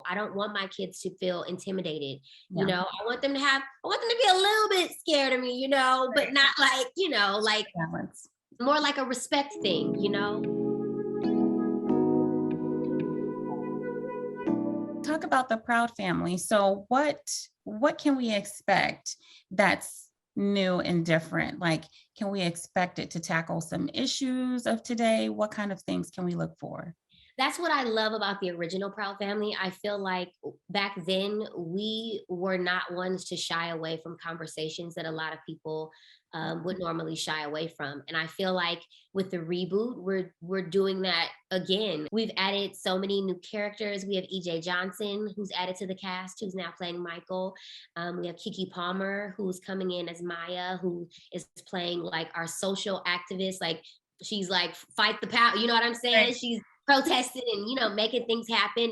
I don't want my kids to feel intimidated. Yeah. I want them to be a little bit scared of me, but not like, like Balance. more like a respect thing. Talk about the Proud family. So what can we expect that's new and different? Like, can we expect it to tackle some issues of today? What kind of things can we look for? That's what I love about the original Proud Family. I feel like back then we were not ones to shy away from conversations that a lot of people would normally shy away from. And I feel like with the reboot, we're doing that again. We've added so many new characters. We have EJ Johnson, who's added to the cast, who's now playing Michael. We have Kiki Palmer, who's coming in as Maya, who is playing like our social activist. Like she's like fight the power. You know what I'm saying? Right. She's protesting and making things happen,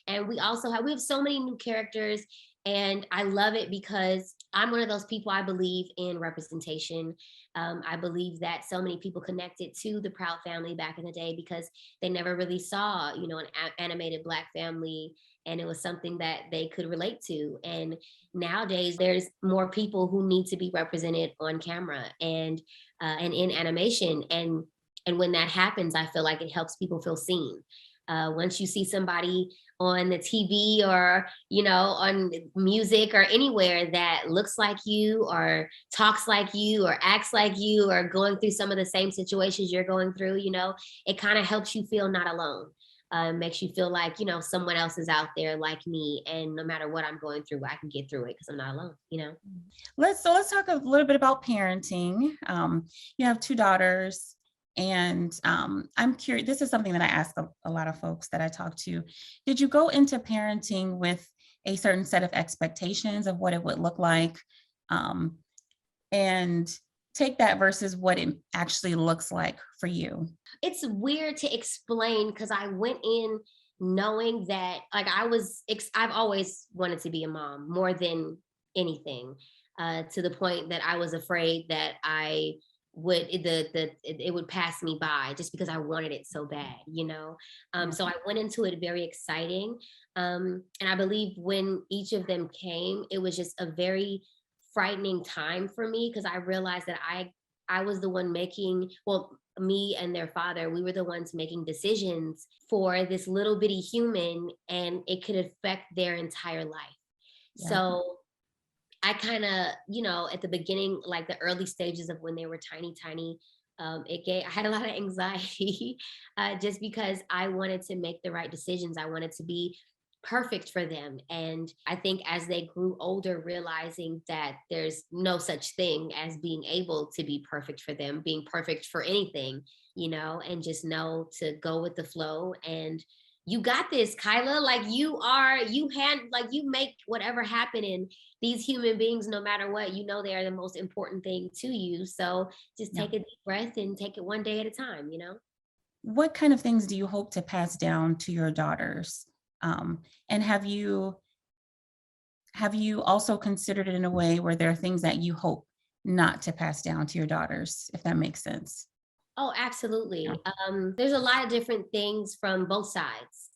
and we have so many new characters, and I love it because I'm one of those people. I believe in representation. I believe that so many people connected to the Proud family back in the day because they never really saw an animated Black family, and it was something that they could relate to. And nowadays there's more people who need to be represented on camera and in animation, and when that happens, I feel like it helps people feel seen. Once you see somebody on the TV or, on music or anywhere that looks like you or talks like you or acts like you or going through some of the same situations you're going through, it kind of helps you feel not alone. Makes you feel like, someone else is out there like me. And no matter what I'm going through, I can get through it because I'm not alone. Let's talk a little bit about parenting. You have two daughters. And I'm curious, this is something that I ask a lot of folks that I talk to. Did you go into parenting with a certain set of expectations of what it would look like? And take that versus what it actually looks like for you? It's weird to explain because I went in knowing that like I've always wanted to be a mom more than anything, to the point that I was afraid that I would it would pass me by just because I wanted it so bad. Yeah. So I went into it very exciting, and I believe when each of them came, it was just a very frightening time for me because I realized that I was the one making, well, me and their father, we were the ones making decisions for this little bitty human, and it could affect their entire life. Yeah. So I kind of, at the beginning, like the early stages of when they were tiny, I had a lot of anxiety, just because I wanted to make the right decisions. I wanted to be perfect for them. And I think as they grew older, realizing that there's no such thing as being able to be perfect for them, being perfect for anything, and just know to go with the flow. And you got this, Kyla. Like you make whatever happen. And these human beings, no matter what, they are the most important thing to you. So just Yeah. take a deep breath and take it one day at a time. What kind of things do you hope to pass down to your daughters? And have you also considered it in a way where there are things that you hope not to pass down to your daughters, if that makes sense? Oh, absolutely. Yeah. There's a lot of different things from both sides,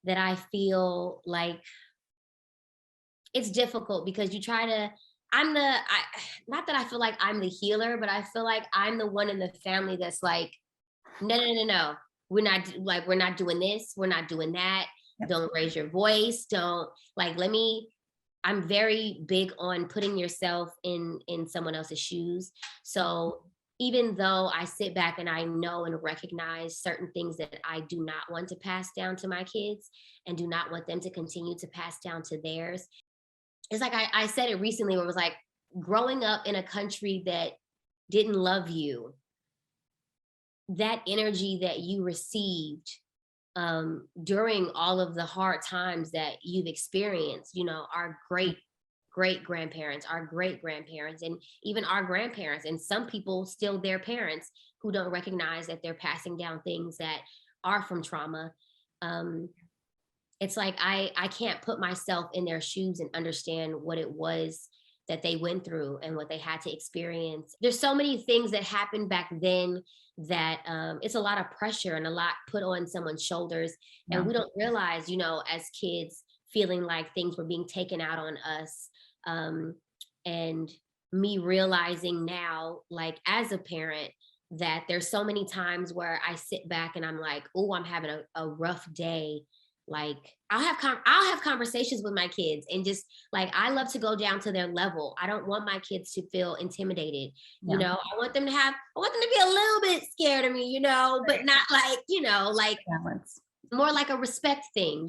that I feel like it's difficult because you try to, not that I feel like I'm the healer, but I feel like I'm the one in the family that's like, no, no, no, no. We're not doing this. We're not doing that. Yep. Don't raise your voice. Don't like, I'm very big on putting yourself in someone else's shoes. So even though I sit back and I know and recognize certain things that I do not want to pass down to my kids and do not want them to continue to pass down to theirs, it's like I said it recently where it was like growing up in a country that didn't love you, that energy that you received during all of the hard times that you've experienced, our great grandparents, our great grandparents, and even our grandparents, and some people still their parents who don't recognize that they're passing down things that are from trauma. Um, it's like I can't put myself in their shoes and understand what it was that they went through and what they had to experience. There's so many things that happened back then that it's a lot of pressure and a lot put on someone's shoulders. And Yeah. we don't realize, as kids, feeling like things were being taken out on us. And me realizing now, like as a parent, that there's so many times where I sit back and I'm like, oh, I'm having a rough day. Like I'll have conversations with my kids and just like I love to go down to their level. I don't want my kids to feel intimidated. Yeah. I want them to be a little bit scared of me, but not like, like Balance. more like a respect thing,